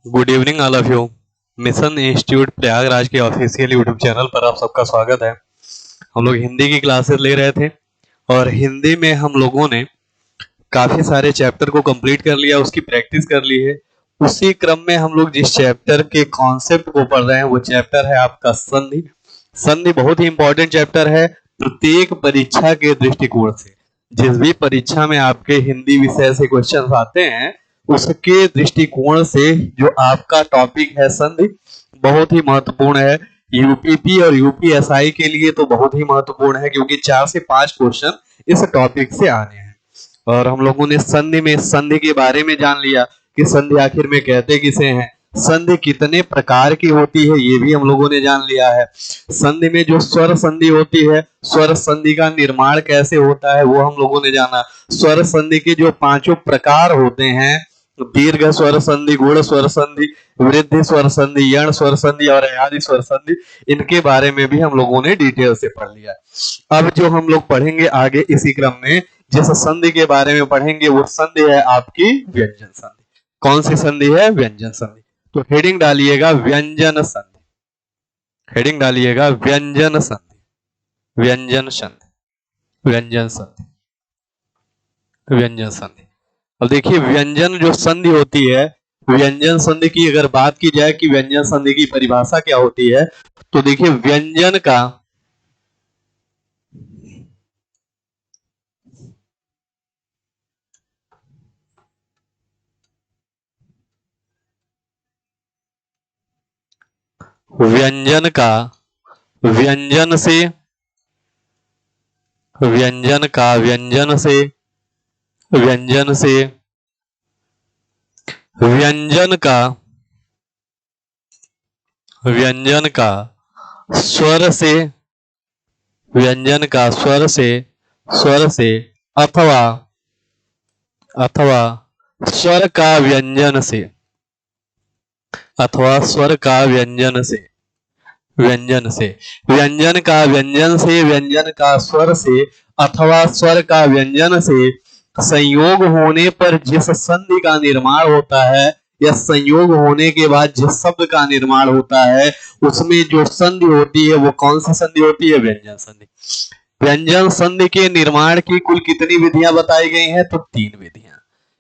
Good evening all of you. Mission institute Prayagraj के official YouTube channel पर आप सबका स्वागत है। हम लोग हिंदी की क्लासेस ले रहे थे और हिंदी में हम लोगों ने काफी सारे चैप्टर को कंप्लीट कर लिया, उसकी प्रैक्टिस कर ली है। उसी क्रम में हम लोग जिस चैप्टर के कॉन्सेप्ट को पढ़ रहे हैं वो चैप्टर है आपका संधि। संधि बहुत ही इंपॉर्टेंट चैप्टर है प्रत्येक परीक्षा के दृष्टिकोण से। जिस भी परीक्षा में आपके हिंदी विषय से क्वेश्चन आते हैं उसके दृष्टिकोण से जो आपका टॉपिक है संधि बहुत ही महत्वपूर्ण है। यूपीपी और यूपीएसआई के लिए तो बहुत ही महत्वपूर्ण है क्योंकि 4 से 5 क्वेश्चन इस टॉपिक से आने हैं। और हम लोगों ने संधि के बारे में जान लिया कि संधि आखिर में कहते किसे हैं, संधि कितने प्रकार की होती है ये भी हम लोगों ने जान लिया है। संधि में जो स्वर संधि होती है, स्वर संधि का निर्माण कैसे होता है वो हम लोगों ने जाना। स्वर संधि के जो 5 प्रकार होते हैं, दीर्घ स्वर संधि, गुण स्वर संधि, वृद्धि स्वर संधि, यण स्वर संधि और अयादि स्वर संधि, इनके बारे में भी हम लोगों ने डिटेल से पढ़ लिया। अब जो हम लोग पढ़ेंगे आगे इसी क्रम में जिस संधि के बारे में पढ़ेंगे वो संधि है आपकी व्यंजन संधि। कौन सी संधि है? व्यंजन संधि। तो हेडिंग डालिएगा व्यंजन संधि, हेडिंग डालिएगा व्यंजन संधि, व्यंजन संधि, व्यंजन संधि, व्यंजन संधि। अब देखिए व्यंजन जो संधि होती है, व्यंजन संधि की अगर बात की जाए कि व्यंजन संधि की परिभाषा क्या होती है तो देखिए व्यंजन का व्यंजन का व्यंजन से व्यंजन का व्यंजन से व्यंजन से व्यंजन का व्यंजन का स्वर से व्यंजन का स्वर से अथवा अथवा स्वर का व्यंजन से अथवा स्वर का व्यंजन से व्यंजन से व्यंजन का व्यंजन से व्यंजन का स्वर से अथवा स्वर का व्यंजन से संयोग होने पर जिस संधि का निर्माण होता है या संयोग होने के बाद जिस शब्द का निर्माण होता है उसमें जो संधि होती है वो कौन सी संधि होती है? व्यंजन संधि। व्यंजन संधि के निर्माण की कुल कितनी विधियां बताई गई हैं? तो 3 विधियां।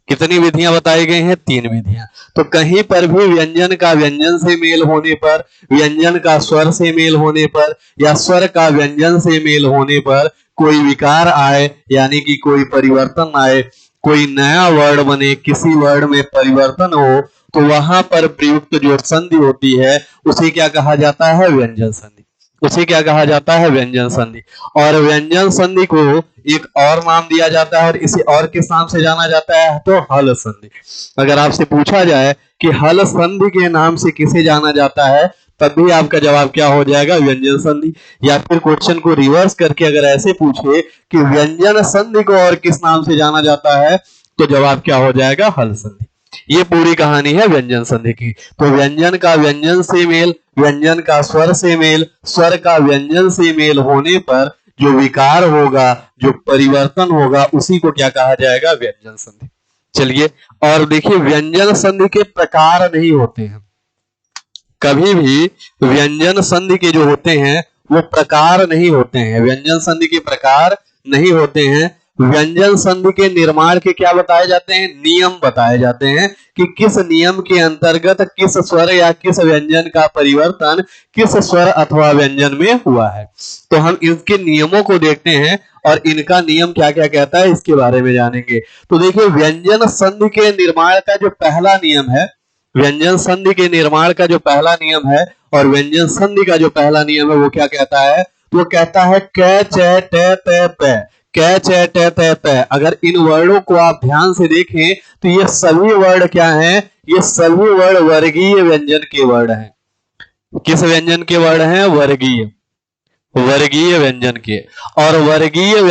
कितनी विधियां बताई गई हैं? 3 विधियां। तो कहीं पर भी व्यंजन का व्यंजन से मेल होने पर, व्यंजन का स्वर से मेल होने पर या स्वर का व्यंजन से मेल होने पर कोई विकार आए यानी कि कोई परिवर्तन आए, कोई नया वर्ड बने, किसी वर्ड में परिवर्तन हो तो वहां पर प्रयुक्त जो संधि होती है उसे क्या कहा जाता है? व्यंजन संधि। उसे क्या कहा जाता है? व्यंजन संधि। और व्यंजन संधि को एक और नाम दिया जाता है और इसे और किस नाम से जाना जाता है? तो हल संधि। अगर आपसे पूछा जाए कि हल संधि के नाम से किसे जाना जाता है तब भी आपका जवाब क्या हो जाएगा? व्यंजन संधि। या फिर क्वेश्चन को रिवर्स करके अगर ऐसे पूछे कि व्यंजन संधि को और किस नाम से जाना जाता है तो जवाब क्या हो जाएगा? हल संधि। ये पूरी कहानी है व्यंजन संधि की। तो व्यंजन का व्यंजन से मेल, व्यंजन का स्वर से मेल, स्वर का व्यंजन से मेल होने पर जो विकार होगा, जो परिवर्तन होगा उसी को क्या कहा जाएगा? व्यंजन संधि। चलिए और देखिए व्यंजन संधि के प्रकार नहीं होते हैं। कभी भी व्यंजन संधि के जो होते हैं वो प्रकार नहीं होते हैं। व्यंजन संधि के प्रकार नहीं होते हैं। व्यंजन संधि के निर्माण के क्या बताए जाते हैं? नियम बताए जाते हैं कि किस नियम के अंतर्गत किस स्वर या किस व्यंजन का परिवर्तन किस स्वर अथवा व्यंजन में हुआ है। तो हम इसके नियमों को देखते हैं और इनका नियम क्या क्या कहता है इसके बारे में जानेंगे। तो देखिए व्यंजन संधि के निर्माण का जो पहला नियम है, व्यंजन संधि के निर्माण का जो पहला नियम है और व्यंजन संधि का जो पहला नियम है वो क्या कहता है? वो कहता है क च ट त प। क च ट त प। अगर इन वर्णों को आप ध्यान से देखें तो ये सभी वर्ण क्या हैं? ये सभी वर्ण वर्गीय व्यंजन के वर्ण हैं। किस व्यंजन के वर्ण हैं? वर्गीय, वर्गीय व्यंजन के। और वर्गीय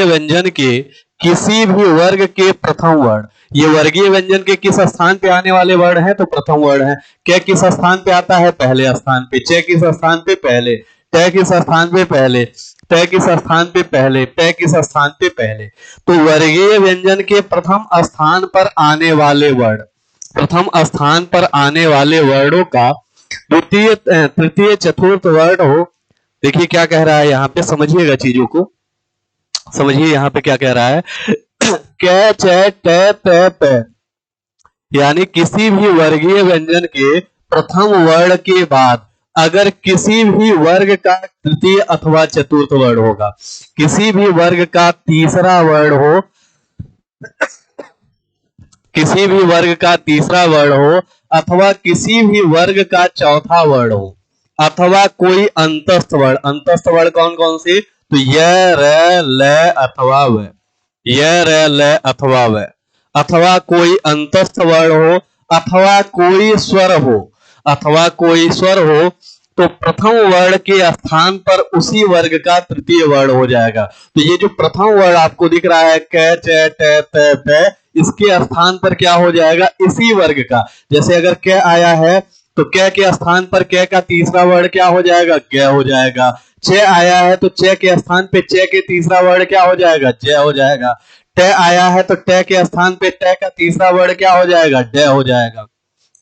व्यंजन के किसी भी वर्ग के प्रथम वर्ण, ये वर्गीय व्यंजन के किस स्थान पे आने वाले वर्ण हैं? तो प्रथम वर्ण है। क किस स्थान पे आता है? पहले स्थान पे। च किस स्थान पे? पहले। ट किस स्थान पे? पहले। तय किस स्थान पे पहले, तय किस स्थान पे पहले। तो वर्गीय व्यंजन के प्रथम स्थान पर आने वाले वर्ण, प्रथम स्थान पर आने वाले वर्णों का द्वितीय तृतीय चतुर्थ वर्ण हो। देखिए क्या कह रहा है यहाँ पे, समझिएगा चीजों को, समझिए यहाँ पे क्या कह रहा है। कै च ट त प, यानी किसी भी वर्गीय व्यंजन के प्रथम वर्ण के बाद अगर किसी भी वर्ग का तृतीय अथवा चतुर्थ वर्ण होगा, किसी भी वर्ग का तीसरा वर्ण हो, किसी भी वर्ग का तीसरा वर्ण हो, अथवा किसी भी वर्ग का चौथा वर्ण हो, अथवा कोई अंतस्थ वर्ण, अंतस्थ वर्ण कौन कौन से, तो य र ल अथवा व, य र ल अथवा व, अथवा कोई अंतस्थ वर्ण हो, अथवा कोई स्वर हो, अथवा कोई स्वर हो, तो प्रथम वर्ण के स्थान पर उसी वर्ग का तृतीय वर्ण हो जाएगा। तो ये जो प्रथम वर्ण आपको दिख रहा है क च ट त प, इसके स्थान पर क्या हो जाएगा, इसी वर्ग का। जैसे अगर क आया है तो क के स्थान पर क का तीसरा वर्ण क्या हो जाएगा, ग हो जाएगा। च आया है तो च के स्थान पे च के तीसरा वर्ण क्या हो जाएगा, ज हो जाएगा। ट आया है तो ट के स्थान पे ट का तीसरा वर्ण क्या हो जाएगा, ड हो जाएगा,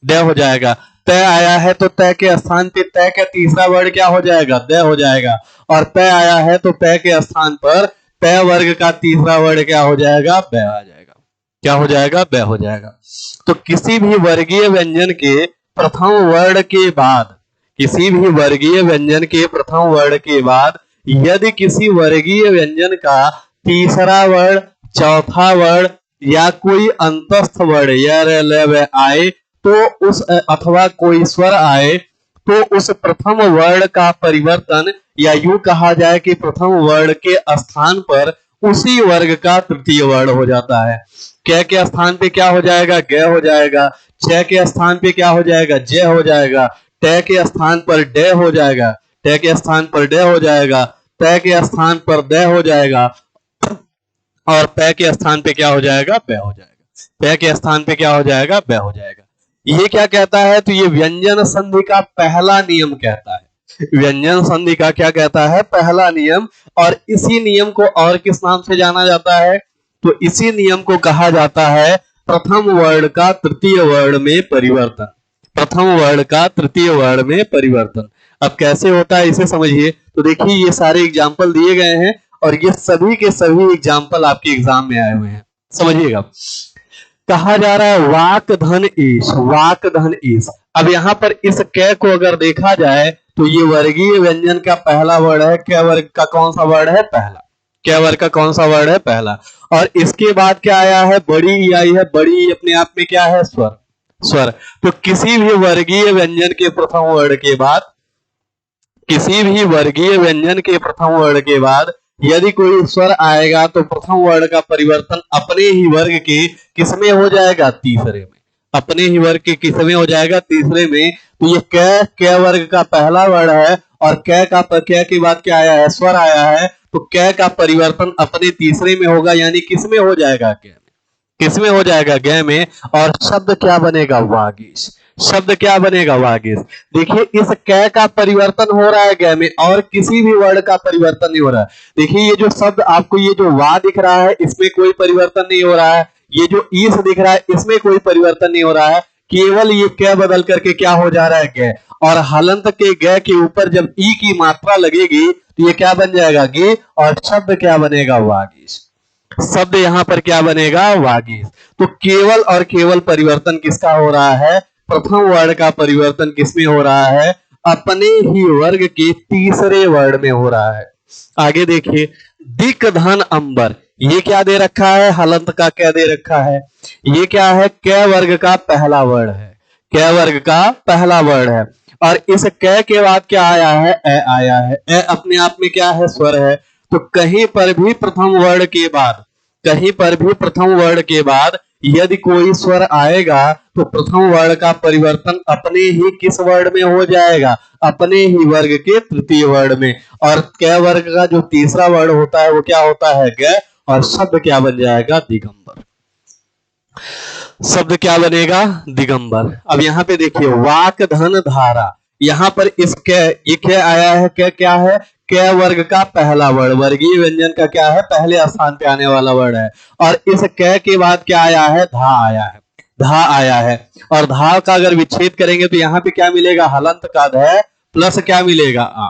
ड हो जाएगा। तय आया है तो तय के स्थान पे तय का तीसरा वर्ण क्या हो जाएगा, द हो जाएगा। और तय आया है तो तय के स्थान पर तय वर्ग का तीसरा वर्ण क्या हो जाएगा, ब आ जाएगा, क्या हो जाएगा, ब हो जाएगा। तो किसी भी वर्गीय व्यंजन के प्रथम वर्ण के बाद, किसी भी वर्गीय व्यंजन के प्रथम वर्ण के बाद यदि किसी वर्गीय व्यंजन का तीसरा वर्ण, चौथा वर्ण या कोई अंतस्थ वर्ण या ल आए तो उस, अथवा कोई स्वर आए तो उस प्रथम वर्ण का परिवर्तन, या यूं कहा जाए कि प्रथम वर्ण के स्थान पर उसी वर्ग का तृतीय वर्ण हो जाता है। क के स्थान पे क्या हो जाएगा, ग हो जाएगा। छ के स्थान पे क्या हो जाएगा, ज हो जाएगा। ट के स्थान पर ड हो जाएगा, ट के स्थान पर ड हो जाएगा। त के स्थान पर द हो जाएगा और प के स्थान पे क्या हो जाएगा, ब हो जाएगा। प के स्थान पे क्या हो जाएगा, ब हो जाएगा। ये क्या कहता है, तो ये व्यंजन संधि का पहला नियम कहता है। व्यंजन संधि का क्या कहता है, पहला नियम। और इसी नियम को और किस नाम से जाना जाता है, तो इसी नियम को कहा जाता है प्रथम वर्ण का तृतीय वर्ण में परिवर्तन। प्रथम वर्ण का तृतीय वर्ण में परिवर्तन। अब कैसे होता है इसे समझिए। तो देखिए ये सारे एग्जाम्पल दिए गए हैं और ये सभी के सभी एग्जाम्पल आपके एग्जाम में आए हुए हैं, समझिएगा। कहा जा रहा है वाक धन ईश, वाक धन ईश। अब यहाँ पर इस कै को अगर देखा जाए तो ये वर्गीय व्यंजन का पहला वर्ण है। कै वर्ग का कौन सा वर्ण है, पहला। कै वर्ग का कौन सा वर्ण है, पहला। और इसके बाद क्या आया है, बड़ी ई आई है। बड़ी ई अपने आप में क्या है, स्वर, स्वर। तो किसी भी वर्गीय व्यंजन के प्रथम वर्ण के बाद, किसी भी वर्गीय व्यंजन के प्रथम वर्ण के बाद यदि कोई स्वर आएगा तो प्रथम वर्ण का परिवर्तन अपने ही वर्ग के किसमें हो जाएगा, तीसरे में। अपने ही वर्ग के किसमें हो जाएगा, तीसरे में। तो ये कै वर्ग का पहला वर्ण है और कै के बाद क्या आया है, स्वर आया है। तो कै का परिवर्तन अपने तीसरे में होगा, यानी किसमें हो जाएगा, कै में। किसमें हो जाएगा, ग में। और शब्द क्या बनेगा, वागीश। शब्द क्या बनेगा, वागीश। देखिए इस कै का परिवर्तन हो रहा है ग में और किसी भी वर्ण का परिवर्तन नहीं हो रहा है। देखिए ये जो शब्द आपको, ये जो वा दिख रहा है इसमें कोई परिवर्तन नहीं हो रहा है। ये जो ईस दिख रहा है इसमें कोई परिवर्तन नहीं हो रहा है। केवल ये कै बदल करके क्या हो जा रहा है, ग। और हलंत के ग के ऊपर जब ई की मात्रा लगेगी तो ये क्या बन जाएगा, गे। और शब्द क्या बनेगा, वागीश। शब्द यहाँ पर क्या बनेगा, वागीश। तो केवल और केवल परिवर्तन किसका हो रहा है, प्रथम वर्ण का परिवर्तन किसमें हो रहा है, अपने ही वर्ग के तीसरे वर्ण में हो रहा है। आगे देखिए, दिक धन अंबर। ये क्या दे रखा है, हलंत का क्या दे रखा है। ये क्या है, कै वर्ग का पहला वर्ण है। कै वर्ग का पहला वर्ण है। और इस कै के बाद क्या आया है, ए आया है। ए अपने आप में क्या है, स्वर है। तो कहीं पर भी प्रथम वर्ण के बाद, कहीं पर भी प्रथम वर्ण के बाद यदि कोई स्वर आएगा तो प्रथम वर्ण का परिवर्तन अपने ही किस वर्ण में हो जाएगा, अपने ही वर्ग के तृतीय वर्ण में। और कै वर्ग का जो तीसरा वर्ण होता है वो क्या होता है, ग। और शब्द क्या बन जाएगा, दिगंबर। शब्द क्या बनेगा, दिगंबर। अब यहाँ पे देखिए, वाक धन धारा। यहाँ पर इस कै, ये क्या आया है, क्या क्या है, क वर्ग का पहला वर्ण, वर्गीय व्यंजन का क्या है, पहले स्थान पे आने वाला वर्ण है। और इस क के बाद क्या आया है, धा आया है, धा आया है। और धा का अगर विच्छेद करेंगे तो यहाँ पे क्या मिलेगा, हलंत का ध प्लस क्या मिलेगा, आ।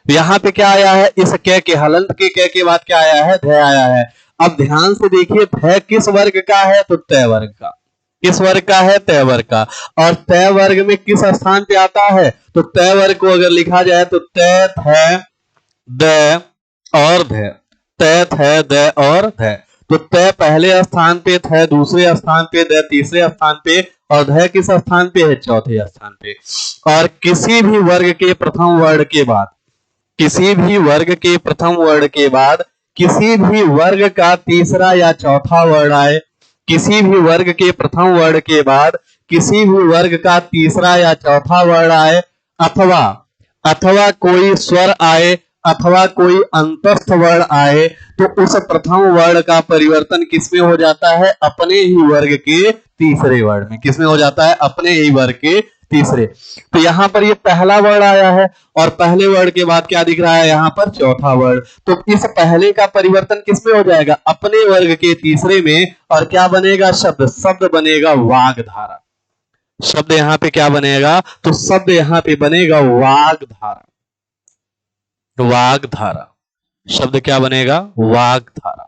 यहाँ पे क्या आया है, इस क के हलंत के क के बाद क्या आया है, ध आया है। अब ध्यान से देखिए, ध किस वर्ग का है, तो तय वर्ग का। किस वर्ग का है, तय वर्ग का। और तय वर्ग में किस स्थान पे आता है, तो तय वर्ग को अगर लिखा जाए तो तय थ द और ध, तय थ द और ध। तो तय पहले स्थान पे, थ दूसरे स्थान पे, द तीसरे स्थान पे, और ध किस स्थान पे है, चौथे स्थान पे। और किसी भी वर्ग के प्रथम वर्ण के बाद, किसी भी वर्ग के प्रथम वर्ण के बाद किसी भी वर्ग का तीसरा या चौथा वर्ण आए, किसी भी वर्ग के प्रथम वर्ण के बाद किसी भी वर्ग का तीसरा या चौथा वर्ण आए, अथवा अथवा कोई स्वर आए, अथवा कोई अंतस्थ वर्ण आए, तो उस प्रथम वर्ण का परिवर्तन किसमें हो जाता है, अपने ही वर्ग के तीसरे वर्ण में। किसमें हो जाता है, अपने ही वर्ग के तीसरे। तो यहाँ पर ये पहला वर्ण आया है, और पहले वर्ण के बाद क्या दिख रहा है, यहाँ पर चौथा वर्ण। तो इस पहले का परिवर्तन किसमें हो जाएगा, अपने वर्ग के तीसरे में। और क्या बनेगा, शब्द, शब्द बनेगा वागधारा। शब्द यहाँ पे क्या बनेगा, तो शब्द यहाँ पे बनेगा वागधारा। वागधारा, शब्द क्या बनेगा, वागधारा,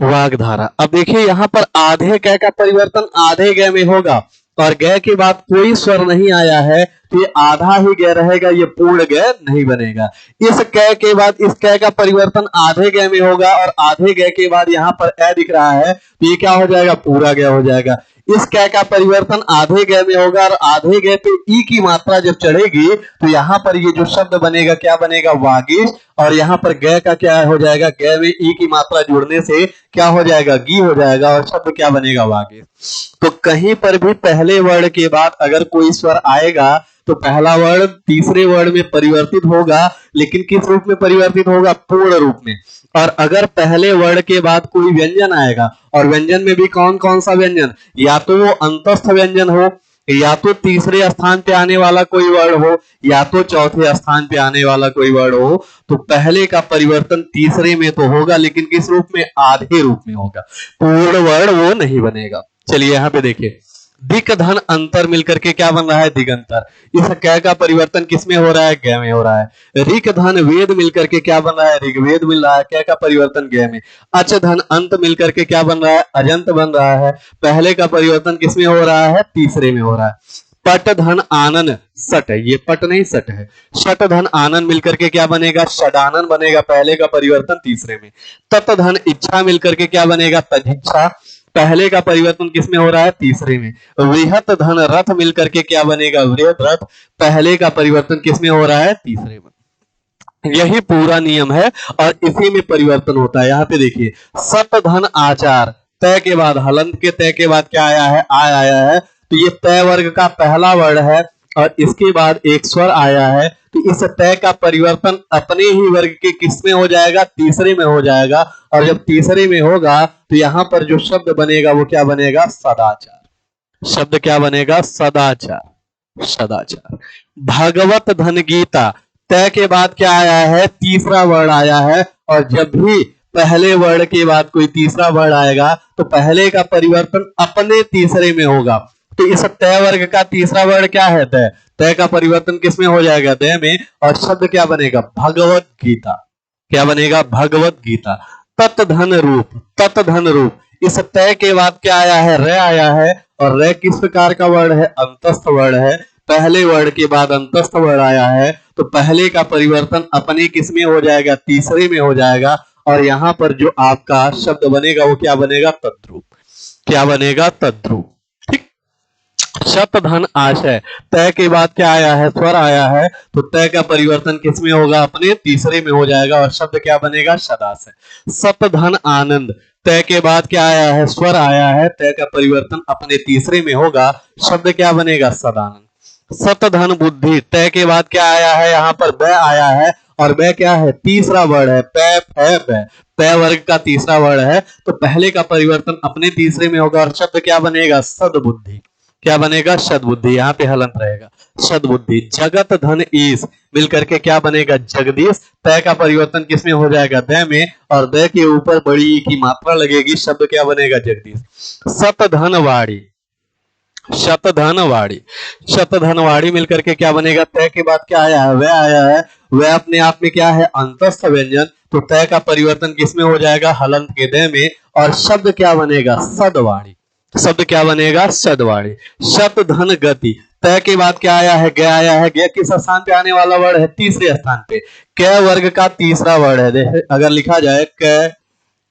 वागधारा। अब देखिए यहाँ पर आधे क का परिवर्तन आधे ग में होगा, और ग के बाद कोई स्वर नहीं आया है, तो ये आधा ही ग रहेगा, ये पूर्ण ग नहीं बनेगा। इस क के बाद इस क का परिवर्तन आधे ग में होगा, और आधे ग के बाद यहाँ पर ए दिख रहा है, तो ये क्या हो जाएगा, पूरा ग हो जाएगा। इस क का परिवर्तन आधे ग में होगा, और आधे ग पे ई की मात्रा जब चढ़ेगी तो यहाँ पर ये जो शब्द बनेगा क्या बनेगा, वागीश। और यहाँ पर ग का क्या हो जाएगा, ग में ई की मात्रा जुड़ने से क्या हो जाएगा, गी हो जाएगा, और शब्द क्या बनेगा, वागीश। तो कहीं पर भी पहले वर्ण के बाद अगर कोई स्वर आएगा तो पहला वर्ण तीसरे वर्ण में परिवर्तित होगा, लेकिन किस रूप में परिवर्तित होगा, पूर्ण रूप में। और अगर पहले वर्ण के बाद कोई व्यंजन आएगा, और व्यंजन में भी कौन कौन सा व्यंजन, या तो वो अंतस्थ व्यंजन हो, या तो तीसरे स्थान पे आने वाला कोई वर्ण हो, या तो चौथे स्थान पे आने वाला कोई वर्ण हो, तो पहले का परिवर्तन तीसरे में तो होगा, लेकिन किस रूप में, आधे रूप में होगा, पूर्ण वर्ण वो नहीं बनेगा। चलिए यहाँ पे देखिए, दिक धन अंतर मिलकर के क्या बन रहा है, दिगंतर। इस क का परिवर्तन किसमें हो रहा है, ग में हो रहा है। ऋक धन वेद मिलकर के क्या बन रहा है, ऋग्वेद मिल रहा है, क का परिवर्तन ग में। अच धन अंत मिलकर के क्या बन रहा है, अजंत बन रहा है। पहले का परिवर्तन किसमें हो रहा है, तीसरे में हो रहा है। पट धन आनन सट है, ये पट नहीं सट है। शट धन आनन मिलकर के क्या बनेगा, षडानन बनेगा, पहले का परिवर्तन तीसरे में। तत धन इच्छा मिलकर के क्या बनेगा, तजिच्छा, पहले का परिवर्तन किसमें हो रहा है, तीसरे में। वृहत धन रथ मिलकर के क्या बनेगा, वृहत रथ, पहले का परिवर्तन किसमें हो रहा है, तीसरे में। यही पूरा नियम है, और इसी में परिवर्तन होता है। यहाँ पे देखिए, सत धन आचार, तय के बाद हलंत के तय के बाद क्या आया है, आया है। तो ये तय वर्ग का पहला वर्ण है, और इसके बाद एक स्वर आया है, तो इस तय का परिवर्तन अपने ही वर्ग के किस में हो जाएगा, तीसरे में हो जाएगा। और जब तीसरे में होगा तो यहाँ पर जो शब्द बनेगा वो क्या बनेगा, सदाचार। शब्द क्या बनेगा, सदाचार, सदाचार। भगवत धन गीता, तय के बाद क्या आया है, तीसरा वर्ण आया है। और जब भी पहले वर्ण के बाद कोई तीसरा वर्ण आएगा तो पहले का परिवर्तन अपने तीसरे में होगा। तो इस तय वर्ग का तीसरा वर्ण क्या है, तय। तय का परिवर्तन किसमें हो जाएगा, तय में। और शब्द क्या बनेगा, भगवत गीता। क्या बनेगा, भगवत गीता। तत् धन रूप, तत् धन रूप, इस तय के बाद क्या आया है, र आया है। और र किस प्रकार का वर्ण है, अंतस्थ वर्ण है। पहले वर्ण के बाद अंतस्थ वर्ण आया है, तो पहले का परिवर्तन अपने किस में हो जाएगा, तीसरे में हो जाएगा। और यहाँ पर जो आपका शब्द बनेगा वो क्या बनेगा, तद्रूप। क्या बनेगा, तद्रूप। शत धन आशय, तय के बाद क्या आया है, स्वर आया है, तो तय का परिवर्तन किसमें होगा, अपने तीसरे में हो जाएगा। और शब्द क्या बनेगा, सदाशय। सत धन आनंद, तय के बाद क्या आया है, स्वर आया है, तय का परिवर्तन अपने तीसरे में होगा। शब्द क्या बनेगा, सदानंद। सत धन बुद्धि, तय के बाद क्या आया है, यहाँ पर ब आया है। और ब क्या है, तीसरा वर्ण है, पै फै बै, पै वर्ग का तीसरा वर्ण है। तो पहले का परिवर्तन अपने तीसरे में होगा, और शब्द क्या बनेगा, सदबुद्धि। क्या बनेगा? सद्बुद्धि, यहाँ पे हलंत रहेगा सद्बुद्धि। जगत धन ईश मिलकर के क्या बनेगा? जगदीश। तय का परिवर्तन किसमें हो जाएगा? दय में, और दय के ऊपर बड़ी ई की मात्रा लगेगी, शब्द क्या बनेगा? जगदीश। सत धन वाड़ी, शतधनवाड़ी, शतधनवाड़ी मिलकर के क्या बनेगा? तय के बाद क्या आया है? वह आया है। वह अपने आप में क्या है? अंतस्थ व्यंजन। तो तय का परिवर्तन किसमें हो जाएगा? हलंत के दय में, और शब्द क्या बनेगा? सदवाड़ी। शब्द क्या बनेगा? सदवाड़ी। शतधन गति, तय के बाद क्या आया है? गया आया है। गया किस स्थान पे आने वाला वर्ड है? तीसरे स्थान पे। क वर्ग का तीसरा वर्ड है। जैसे अगर लिखा जाए क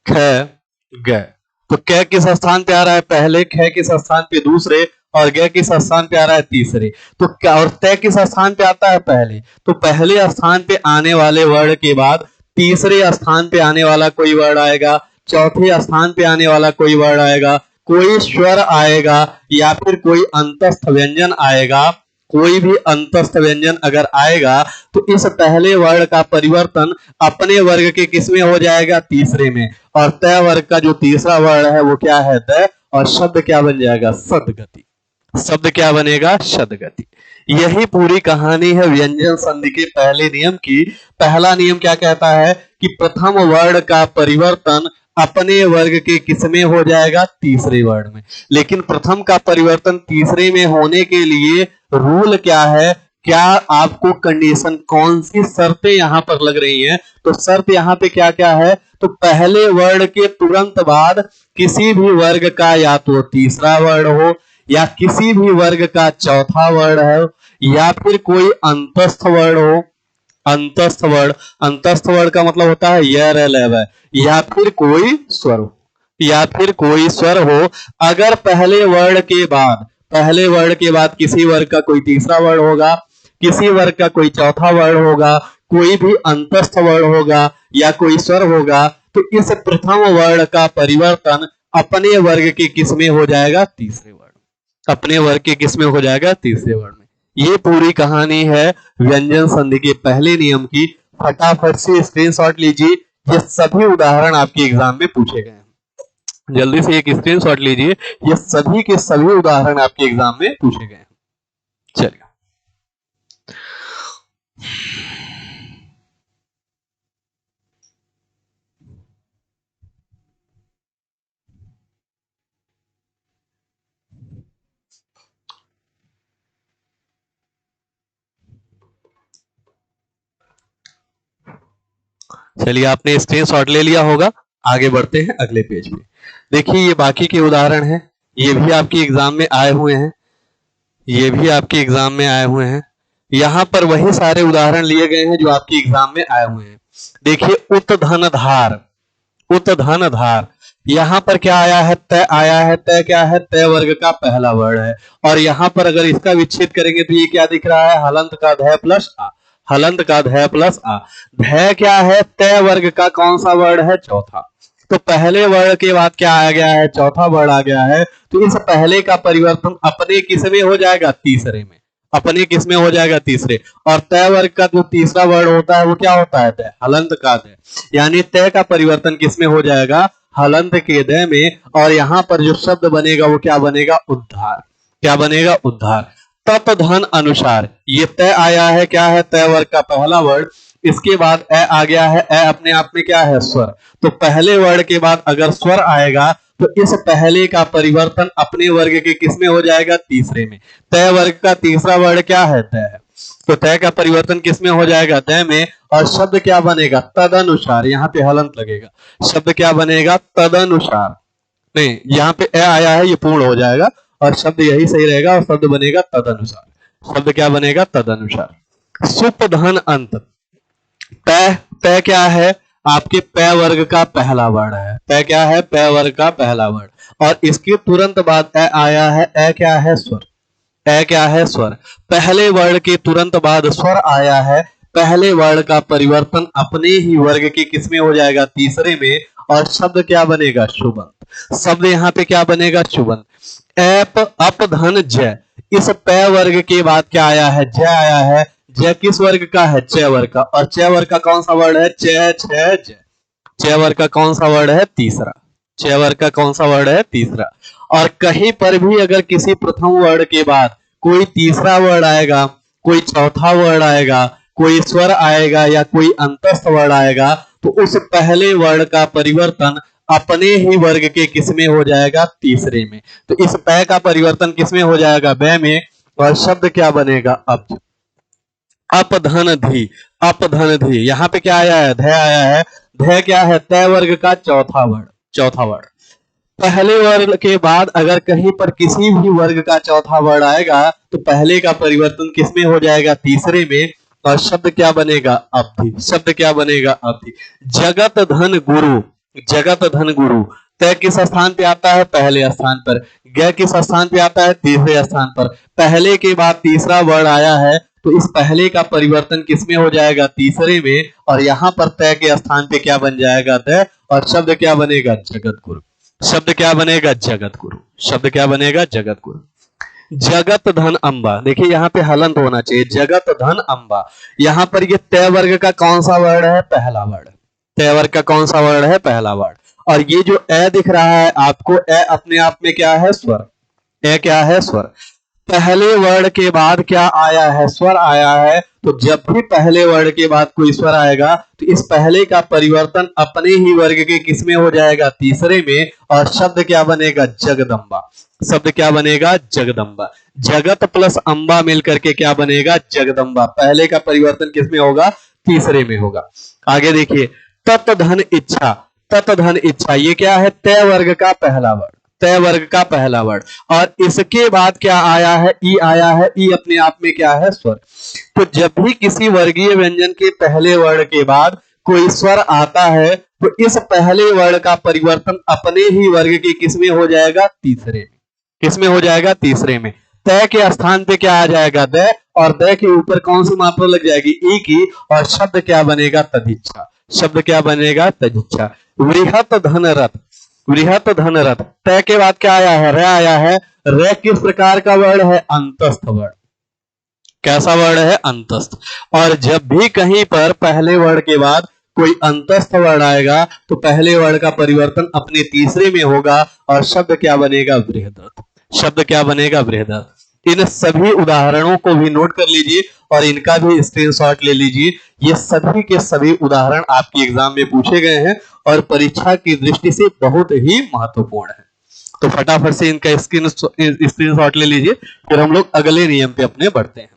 ख ग, तो क किस स्थान पे आ रहा है? पहले। ख किस स्थान पे? दूसरे। और ग किस स्थान पे आ रहा है? तीसरे। तो क्या, और तय किस स्थान पे आता है? पहले। तो पहले स्थान पे आने वाले वर्ड के बाद तीसरे स्थान पे आने वाला कोई वर्ड आएगा, चौथे स्थान पे आने वाला कोई वर्ड आएगा, कोई स्वर आएगा, या फिर कोई अंतस्थ व्यंजन आएगा। कोई भी अंतस्थ व्यंजन अगर आएगा तो इस पहले वर्ग का परिवर्तन अपने वर्ग के किसमें हो जाएगा? तीसरे में। और तय वर्ग का जो तीसरा वर्ग है वो क्या है? दय। और शब्द क्या बन जाएगा? सदगति। शब्द क्या बनेगा? सदगति। यही पूरी कहानी है व्यंजन संधि के पहले नियम की। पहला नियम क्या कहता है कि प्रथम वर्ण का परिवर्तन अपने वर्ग के किसमें हो जाएगा? तीसरे वर्ण में। लेकिन प्रथम का परिवर्तन तीसरे में होने के लिए रूल क्या है? क्या आपको कंडीशन, कौन सी शर्तें यहां पर लग रही हैं? तो शर्त यहां पे क्या क्या है? तो पहले वर्ण के तुरंत बाद किसी भी वर्ग का या तो तीसरा वर्ण हो, या किसी भी वर्ग का चौथा वर्ण है, या फिर कोई अंतस्थ वर्ण हो। अंतस्थ वर्ण, अंतस्थ वर्ण का मतलब होता है य ल, या फिर कोई स्वर हो, या फिर कोई स्वर हो। अगर पहले वर्ण के बाद, पहले वर्ण के बाद किसी वर्ग का कोई तीसरा वर्ण होगा, किसी वर्ग का कोई चौथा वर्ण होगा, कोई भी अंतस्थ वर्ण होगा, या कोई स्वर होगा, तो इस प्रथम वर्ण का परिवर्तन अपने वर्ग के किसमें हो जाएगा? तीसरे वर्ण। अपने वर्ग के किसमें हो जाएगा? तीसरे वर्ण में। ये पूरी कहानी है व्यंजन संधि के पहले नियम की। फटाफट से स्क्रीनशॉट लीजिए, ये सभी उदाहरण आपके एग्जाम में पूछे गए हैं। जल्दी से एक स्क्रीनशॉट लीजिए, ये सभी के सभी उदाहरण आपके एग्जाम में पूछे गए हैं। चलिए, चलिए आपने स्क्रीनशॉट ले लिया होगा। आगे बढ़ते हैं अगले पेज पे। देखिए ये बाकी के उदाहरण हैं, ये भी आपके एग्जाम में आए हुए हैं, ये भी आपके एग्जाम में आए हुए हैं। यहाँ पर वही सारे उदाहरण लिए गए हैं जो आपके एग्जाम में आए हुए हैं। देखिए उत्धन धार, उत्धन धार, यहाँ पर क्या आया है? तय आया है। तय क्या है? तय वर्ग का पहला वर्ण है। और यहाँ पर अगर इसका विच्छेद करेंगे तो ये क्या दिख रहा है? हलंत का धय प्लस आ, हलंत का धय प्लस आ। धय क्या है? तय वर्ग का कौन सा वर्ण है? चौथा। तो पहले वर्ण के बाद क्या आ गया है? चौथा वर्ण आ गया है। तो इस पहले का परिवर्तन अपने किस में हो जाएगा? तीसरे में। अपने किस में हो जाएगा? तीसरे। और तय वर्ग का जो तीसरा वर्ण होता है वो क्या होता है? तय, हलंत का तय। यानी तय का परिवर्तन किस में हो जाएगा? हलंत के दय में। और यहाँ पर जो शब्द बनेगा वो क्या बनेगा? उद्धार। क्या बनेगा? उद्धार। तत्धन अनुसार, ये तय आया है, क्या है? तय वर्ग का पहला वर्ण। इसके बाद ए आ गया है। ए अपने आप में क्या है? स्वर। तो पहले वर्ण के बाद अगर स्वर आएगा तो इस पहले का परिवर्तन अपने वर्ग के किसमें हो जाएगा? तीसरे में। तय वर्ग का तीसरा वर्ण क्या है? तय है। तो तय का परिवर्तन किसमें हो जाएगा? तय में। और शब्द क्या बनेगा? तदनुसार। यहाँ पे हलंत लगेगा। शब्द क्या बनेगा? तदनुसार। नहीं, यहाँ पे ए आया है, ये पूर्ण हो जाएगा और शब्द यही सही रहेगा और शब्द बनेगा तदनुसार। शब्द क्या बनेगा? तदनुसार। सुपधन अंत। तय, तय क्या है? आपके पै वर्ग का पहला वर्ण है। तय क्या है? पै वर्ग का पहला वर्ण। और इसके तुरंत बाद ए आया है। ए क्या है? स्वर। ए क्या है? स्वर। पहले वर्ण के तुरंत बाद स्वर आया है। पहले वर्ण का परिवर्तन अपने ही वर्ग के किसमें हो जाएगा? तीसरे में। और शब्द क्या बनेगा? शुभंत। शब्द यहाँ पे क्या बनेगा? शुभंत। एप अपधन जय, इस पै वर्ग के बाद क्या आया है? जय आया है। जय किस वर्ग का है? चय वर्ग का। और चय वर्ग का कौन सा वर्ण है? चय, छय, जय। चय वर्ग का कौन सा वर्ण है? तीसरा। चय वर्ग का कौन सा वर्ण है? तीसरा। और कहीं पर भी अगर किसी प्रथम वर्ण के बाद कोई तीसरा वर्ण आएगा, कोई चौथा वर्ण आएगा, कोई स्वर आएगा या कोई अंतस्थ वर्ण आएगा, तो उस पहले वर्ण का परिवर्तन अपने ही वर्ग के किसमें हो जाएगा? तीसरे में। तो इस पै का परिवर्तन किसमें हो जाएगा? बै में। और शब्द क्या बनेगा? अब अपधन धी, अपधन धी। यहाँ पे क्या आया है? ध आया है। ध क्या है? तय वर्ग का चौथा वर्ण, चौथा वर्ण। पहले वर्ण के बाद अगर कहीं पर किसी भी वर्ग का चौथा वर्ण आएगा तो पहले का परिवर्तन किसमें हो जाएगा? तीसरे में। और शब्द क्या बनेगा? अवधि। शब्द क्या बनेगा? अवधि। जगत धन गुरु, जगत धन गुरु। तय किस स्थान पे आता है? पहले स्थान पर। ग किस स्थान पे आता है? तीसरे स्थान पर। पहले के बाद तीसरा वर्ण आया है तो इस पहले का परिवर्तन किसमें हो जाएगा? तीसरे में। और यहाँ पर तय के स्थान पे क्या बन जाएगा? तय। और शब्द क्या बनेगा? जगत गुरु। शब्द क्या बनेगा? जगत गुरु। शब्द क्या बनेगा? जगत गुरु। जगत धन अंबा। देखिए यहाँ पे हलंत होना चाहिए। जगत धन अंबा। यहाँ पर ये तय वर्ग का कौन सा वर्ण है? पहला वर्ण। तय वर्ग का कौन सा वर्ण है? पहला वर्ण। और ये जो ए दिख रहा है आपको, ए अपने आप में क्या है? स्वर। ए क्या है? स्वर। पहले वर्ण के बाद क्या आया है? स्वर आया है। तो जब भी पहले वर्ण के बाद कोई स्वर आएगा तो इस पहले का परिवर्तन अपने ही वर्ग के किसमें हो जाएगा? तीसरे में। और शब्द क्या बनेगा? जगदम्बा। शब्द क्या बनेगा? जगदम्बा। जगत प्लस अंबा मिलकर के क्या बनेगा? जगदम्बा। पहले का परिवर्तन किसमें होगा? तीसरे में होगा। आगे देखिए, तत्धन इच्छा। तत्धन इच्छा ये क्या है? तय वर्ग का पहला वर्ण, तय वर्ग का पहला वर्ण। और इसके बाद क्या आया है? ई आया है। ई अपने आप में क्या है? स्वर। तो जब भी किसी वर्गीय व्यंजन के पहले वर्ण के बाद कोई स्वर आता है तो इस पहले वर्ण का परिवर्तन अपने ही वर्ग के किसमें हो जाएगा? तीसरे में। किसमें हो जाएगा? तीसरे में। तय के स्थान पे क्या आ जाएगा? द। और द के ऊपर कौन सी मात्रा लग जाएगी? ई की। और शब्द क्या बनेगा? तदिच्छा। शब्द क्या बनेगा? तदिच्छा। वृहत धन रथ। वृहत धन रथ। तय के बाद क्या आया है? र आया है। र किस प्रकार का वर्ण है? अंतस्थ वर्ण। कैसा वर्ण है? अंतस्थ। और जब भी कहीं पर पहले वर्ण के बाद कोई अंतस्थ वर्ण आएगा तो पहले वर्ण का परिवर्तन अपने तीसरे में होगा। और शब्द क्या बनेगा? बृहदरथ। शब्द क्या बनेगा? बृहदरथ। इन सभी उदाहरणों को भी नोट कर लीजिए और इनका भी स्क्रीनशॉट ले लीजिए। ये सभी के सभी उदाहरण आपके एग्जाम में पूछे गए हैं और परीक्षा की दृष्टि से बहुत ही महत्वपूर्ण है। तो फटाफट से इनका स्क्रीनशॉट ले लीजिए, फिर हम लोग अगले नियम पे अपने बढ़ते हैं।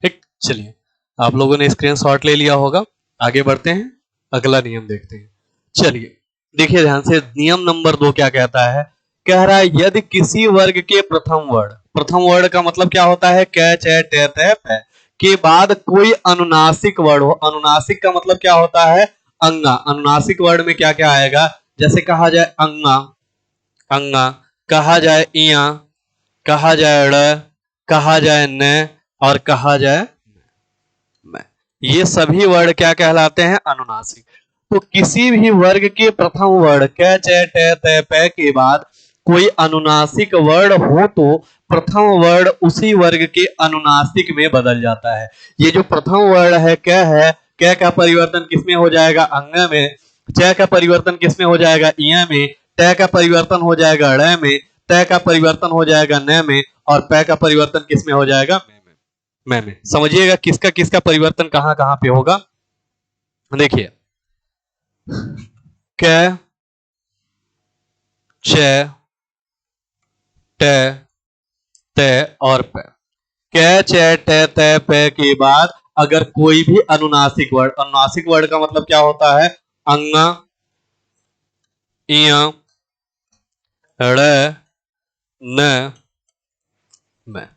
ठीक, चलिए आप लोगों ने स्क्रीनशॉट ले लिया होगा, आगे बढ़ते हैं, अगला नियम देखते हैं। चलिए देखिए ध्यान से, नियम नंबर 2 क्या कहता है? कह रहा है यदि किसी वर्ग के प्रथम वर्ण, प्रथम वर्ण का मतलब क्या होता है? क च ट त प के बाद कोई अनुनासिक वर्ण हो। अनुनासिक का मतलब क्या होता है? अंगा। अनुनासिक वर्ण में क्या क्या आएगा? जैसे कहा जाए अंगा, अंगा, कहा जाए इया, कहा जाए ड़, कहा जाए न, और कहा जाए मैं। ये सभी वर्ण क्या कहलाते हैं? अनुनासिक। तो किसी भी वर्ग के प्रथम वर्ण क च ट त प के बाद कोई अनुनासिक वर्ण हो तो प्रथम वर्ण उसी वर्ग के अनुनासिक में बदल जाता है। ये जो प्रथम वर्ण है क है, क का परिवर्तन किसमें हो जाएगा? अंग में। च का परिवर्तन किसमें हो जाएगा? इय में। ट का परिवर्तन हो जाएगा ड़ में। त का परिवर्तन हो जाएगा न में। और प का परिवर्तन किसमें हो जाएगा? में। समझिएगा किसका किसका परिवर्तन कहां कहां पे होगा। देखिए, क च ट त और प। क च ट त प के बाद अगर कोई भी अनुनासिक वर्ण, अनुनासिक वर्ण का मतलब क्या होता है? अंगा, इया, ड़, न, में।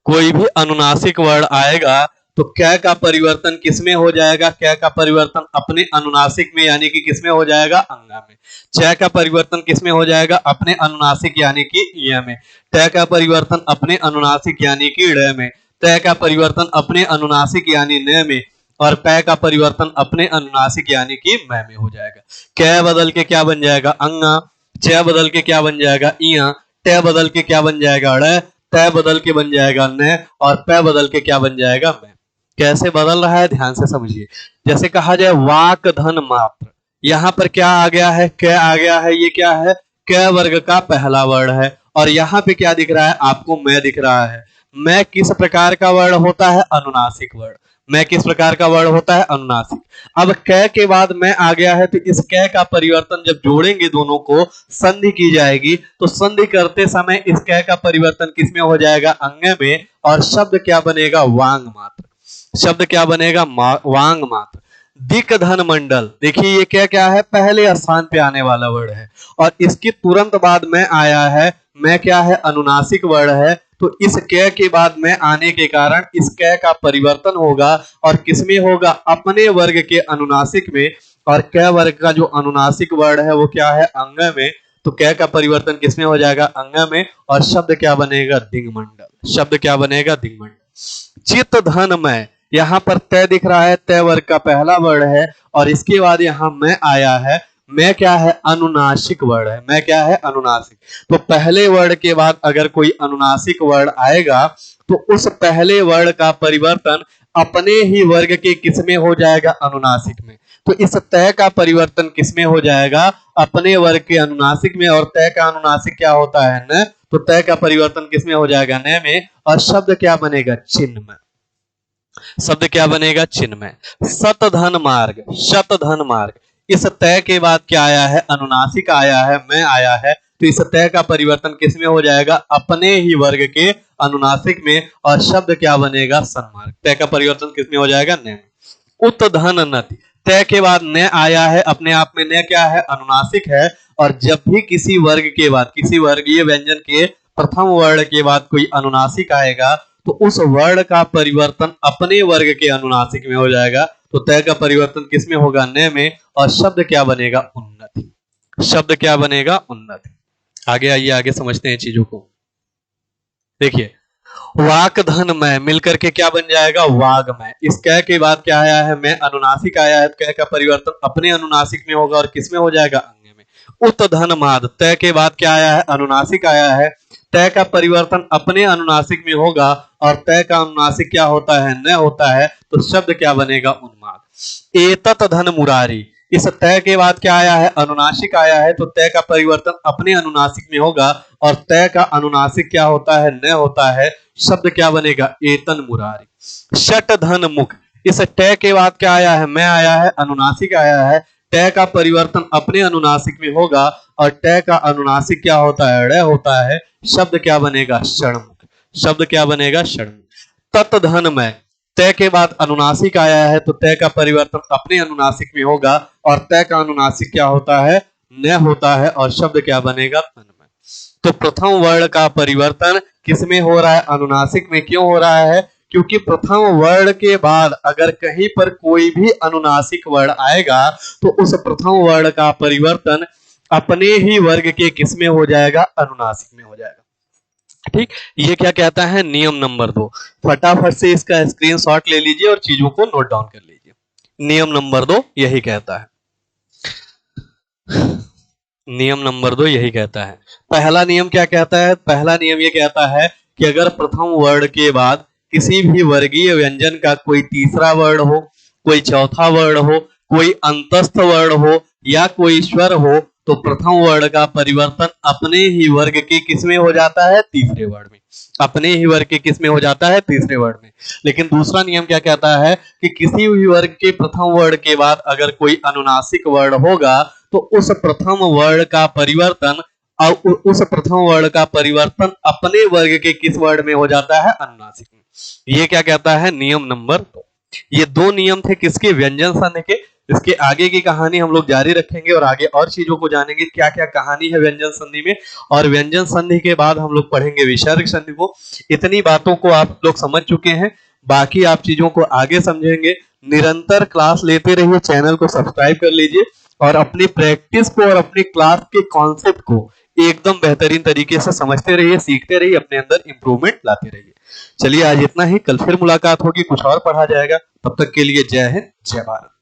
कोई भी अनुनासिक वर्ण आएगा तो क का परिवर्तन किसमें हो जाएगा? क का परिवर्तन अपने अनुनासिक में यानी कि किसमें हो जाएगा? अंगा में। च का परिवर्तन किसमें हो जाएगा? अपने अनुनासिक यानी कि य में। त का परिवर्तन अपने अनुनासिक यानी कि ड़ में। त का परिवर्तन अपने अनुनासिक यानी न में। और पै का परिवर्तन अपने अनुनासिक यानी कि मैं में हो जाएगा। कै बदल के क्या बन जाएगा अंगा, च बदल के क्या बन जाएगा इया, ट बदल के क्या बन जाएगा अड़, तय बदल के बन जाएगा न, और पै बदल के क्या बन जाएगा मैं। कैसे बदल रहा है ध्यान से समझिए। जैसे कहा जाए वाक धन मात्र, यहाँ पर क्या आ गया है, क्या आ गया है, ये क्या है, क वर्ग का पहला वर्ण है, और यहाँ पे क्या दिख रहा है आपको, मैं दिख रहा है। मैं किस प्रकार का वर्ण होता है, अनुनासिक वर्ण। मैं किस प्रकार का वर्ण होता है, अनुनासिक। अब क के बाद मैं आ गया है, तो इस क का परिवर्तन जब जोड़ेंगे दोनों को, संधि की जाएगी, तो संधि करते समय इस क का परिवर्तन किसमें हो जाएगा, अंग में, और शब्द क्या बनेगा, वांग मात्र। शब्द क्या बनेगा, वांग मात्र। दिक धन मंडल, देखिए ये क्या क्या है, पहले स्थान पे आने वाला वर्ण है, और इसके तुरंत बाद में आया है, मैं क्या है, अनुनासिक वर्ण है। तो इस क के बाद में आने के कारण इस क का परिवर्तन होगा, और किसमें होगा, अपने वर्ग के अनुनासिक में, और क वर्ग का जो अनुनासिक वर्ण है वो क्या है, अंग में। तो क का परिवर्तन किसमें हो जाएगा, अंग में, और शब्द क्या बनेगा, दिग्मंडल। शब्द क्या बनेगा, दिग्मंडल। चित धन में, यहाँ पर तय दिख रहा है, तय वर्ग का पहला वर्ण है, और इसके बाद यहाँ मैं आया है। मैं क्या है, अनुनासिक वर्ण है। मैं क्या है, अनुनासिक। तो पहले वर्ण के बाद अगर कोई अनुनासिक वर्ण आएगा, तो उस पहले वर्ण का परिवर्तन अपने ही वर्ग के किसमें हो जाएगा, अनुनासिक में। तो इस तय का परिवर्तन किसमें हो जाएगा, अपने वर्ग के अनुनासिक में, और तय का अनुनासिक क्या होता है, न। तो तय का परिवर्तन किसमें हो जाएगा, न में, और शब्द क्या बनेगा, चिन्ह में। शब्द क्या बनेगा, चिन्ह में। सत धन मार्ग, शत धन मार्ग, इस तय के बाद क्या आया है, अनुनासिक आया है, मैं आया है। तो इस तय का परिवर्तन किसमें हो जाएगा, अपने ही वर्ग के अनुनासिक में, और शब्द क्या बनेगा, सन्मार्ग। तय का परिवर्तन किसमें हो जाएगा, न। उत धन नति, तय के बाद न आया है, अपने आप में न क्या है, अनुनासिक है। और जब भी किसी वर्ग के बाद, किसी वर्गीय व्यंजन के प्रथम वर्ण के बाद कोई अनुनासिक आएगा, तो उस वर्ण का परिवर्तन अपने वर्ग के अनुनासिक में हो जाएगा। तो तय का परिवर्तन किसमें होगा, न में, और शब्द क्या बनेगा, उन्नति। शब्द क्या बनेगा, उन्नति। आगे आइए, आगे समझते हैं चीजों को। देखिए, वाक धन में मिलकर के क्या बन जाएगा, वाग्मय। इस क के बाद क्या आया है, मैं अनुनासिक आया है, क का परिवर्तन अपने अनुनासिक में होगा, और किसमें हो जाएगा, अंग में। उत धन माद, तय के बाद क्या आया है, अनुनासिक आया है, तय का परिवर्तन अपने अनुनासिक में होगा, और तय का अनुनासिक क्या होता है, न होता है। तो शब्द क्या बनेगा, उन्माद। एतत धन मुरारी, इस तय के बाद क्या आया है, अनुनासिक आया है, तो तय का परिवर्तन अपने अनुनासिक में होगा, और तय का अनुनासिक क्या होता है, न होता है। शब्द क्या बनेगा, एतन मुरारी। शट धन मुख, इस तय के बाद क्या आया है, मैं आया है, अनुनासिक आया है, तय का परिवर्तन अपने अनुनासिक में होगा, और तय का अनुनासिक क्या होता है, ड़ होता है। शब्द क्या बनेगा, षण्मुख। शब्द क्या बनेगा, षण्मुख। तत धन में, तय के बाद अनुनासिक आया है, तो तय का परिवर्तन अपने अनुनासिक में होगा, और तय का अनुनासिक क्या होता है, न होता है, और शब्द क्या बनेगा, तन में। तो प्रथम वर्ण का परिवर्तन किसमें हो रहा है, अनुनासिक में। क्यों हो रहा है, क्योंकि प्रथम वर्ण के बाद अगर कहीं पर कोई भी अनुनासिक वर्ण आएगा, तो उस प्रथम वर्ण का परिवर्तन अपने ही वर्ग के किसमें हो जाएगा, अनुनासिक में हो जाएगा। ठीक, ये क्या कहता है, नियम नंबर 2। फटाफट से इसका स्क्रीनशॉट ले लीजिए और चीजों को नोट डाउन कर लीजिए। नियम नंबर 2 यही कहता है। नियम नंबर 2 यही कहता है। पहला नियम क्या कहता है, पहला नियम ये कहता है कि अगर प्रथम वर्ण के बाद किसी भी वर्गीय व्यंजन का कोई तीसरा वर्ण हो, कोई चौथा वर्ण हो, कोई अंतस्थ वर्ण हो, या कोई स्वर हो, तो प्रथम वर्ण का परिवर्तन अपने ही वर्ग के किसमें हो जाता है, तीसरे वर्ण में। अपने ही वर्ग के किसमें हो जाता है, तीसरे वर्ण में। लेकिन दूसरा नियम क्या कहता है कि किसी भी वर्ग के प्रथम वर्ण के बाद अगर कोई अनुनासिक वर्ण होगा, तो उस प्रथम वर्ण का परिवर्तन अपने वर्ग के किस वर्ण में हो जाता है, अनुनासिक में। ये क्या कहता है, नियम नंबर 2। ये 2 नियम थे किसके, व्यंजन संधि के। इसके आगे की कहानी हम लोग जारी रखेंगे, और आगे और चीजों को जानेंगे, क्या क्या कहानी है व्यंजन संधि में। और व्यंजन संधि के बाद हम लोग पढ़ेंगे विसर्ग संधि को। इतनी बातों को आप लोग समझ चुके हैं, बाकी आप चीजों को आगे समझेंगे। निरंतर क्लास लेते रहिए, चैनल को सब्सक्राइब कर लीजिए, और अपनी प्रैक्टिस को और अपनी क्लास के कॉन्सेप्ट को एकदम बेहतरीन तरीके से समझते रहिए, सीखते रहिए, अपने अंदर इंप्रूवमेंट लाते रहिए। चलिए आज इतना ही, कल फिर मुलाकात होगी, कुछ और पढ़ा जाएगा। तब तक के लिए जय हिंद, जय भारत।